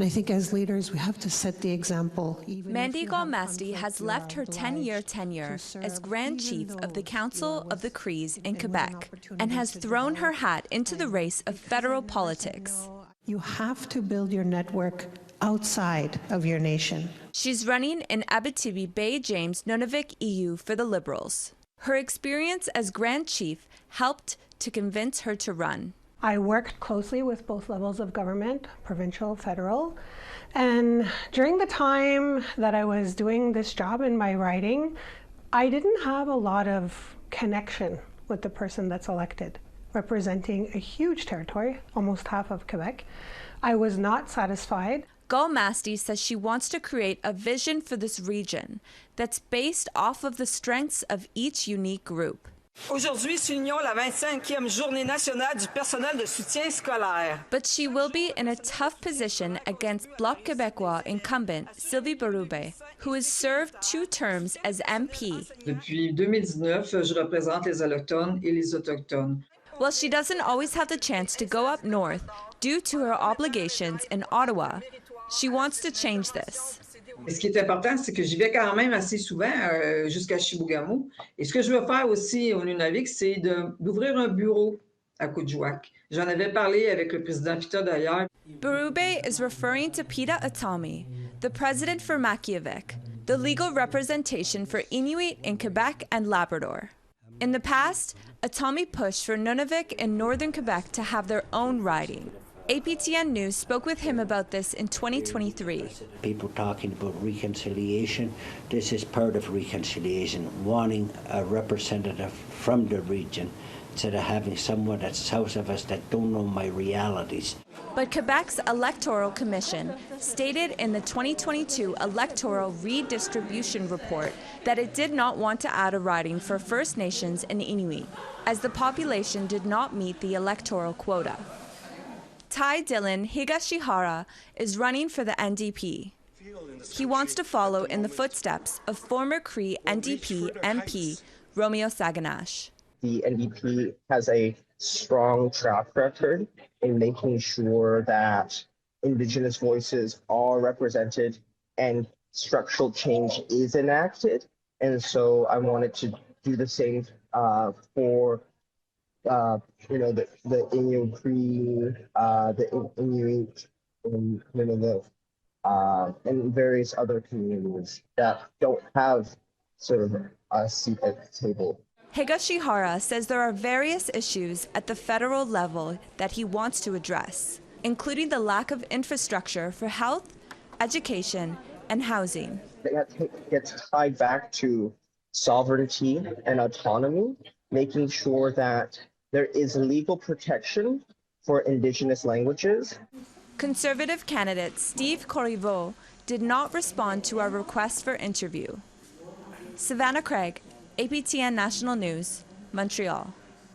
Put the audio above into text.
I think as leaders, we have to set the example. Mandy Galmasti has left her 10-year tenure as Grand Chief of the Council of the Crees in Quebec and has thrown her hat into the race of federal politics. You have to build your network outside of your nation. She's running in Abitibi-Baie James-Nunavik-Eeyou for the Liberals. Her experience as Grand Chief helped to convince her to run. I worked closely with both levels of government, provincial, federal, and during the time that I was doing this job in my riding, I didn't have a lot of connection with the person that's elected, representing a huge territory, almost half of Quebec. I was not satisfied. Galmasti says she wants to create a vision for this region that's based off of the strengths of each unique group. Aujourd'hui, soulignons la 25e Journée nationale du personnel de soutien scolaire. But she will be in a tough position against Bloc Quebecois incumbent Sylvie Berube, who has served 2 terms as MP. Depuis 2019, je représente les Allochtones et les Autochtones. While she doesn't always have the chance to go up north due to her obligations in Ottawa, she wants to change this. Ce qui est important, c'est que j'y vais quand même assez souvent jusqu'à Chibougamau. Et ce que je veux faire aussi au Nunavik, c'est d'ouvrir un bureau à Coudjouac. J'en avais parlé avec le président Pita d'ailleurs. Berube is referring to Pita Atami, the president for Makiyavik, the legal representation for Inuit in Quebec and Labrador. In the past, Atami pushed for Nunavik and northern Quebec to have their own riding. APTN News spoke with him about this in 2023. People talking about reconciliation. This is part of reconciliation, wanting a representative from the region instead of having someone that's south of us that don't know my realities. But Quebec's Electoral Commission stated in the 2022 Electoral Redistribution Report that it did not want to add a riding for First Nations and Inuit, as the population did not meet the electoral quota. Ty Dillon Higashihara is running for the NDP. He wants to follow in the footsteps of former Cree NDP MP Romeo Saganash. The NDP has a strong track record in making sure that Indigenous voices are represented and structural change is enacted. And so I wanted to do the same for the Inyo Cree, the Inuit, and and various other communities that don't have sort of a seat at the table. Higashihara says there are various issues at the federal level that he wants to address, including the lack of infrastructure for health, education, and housing. It gets tied back to sovereignty and autonomy, making sure that there is legal protection for Indigenous languages. Conservative candidate Steve Corriveau did not respond to our request for interview. Savannah Craig, APTN National News, Montreal.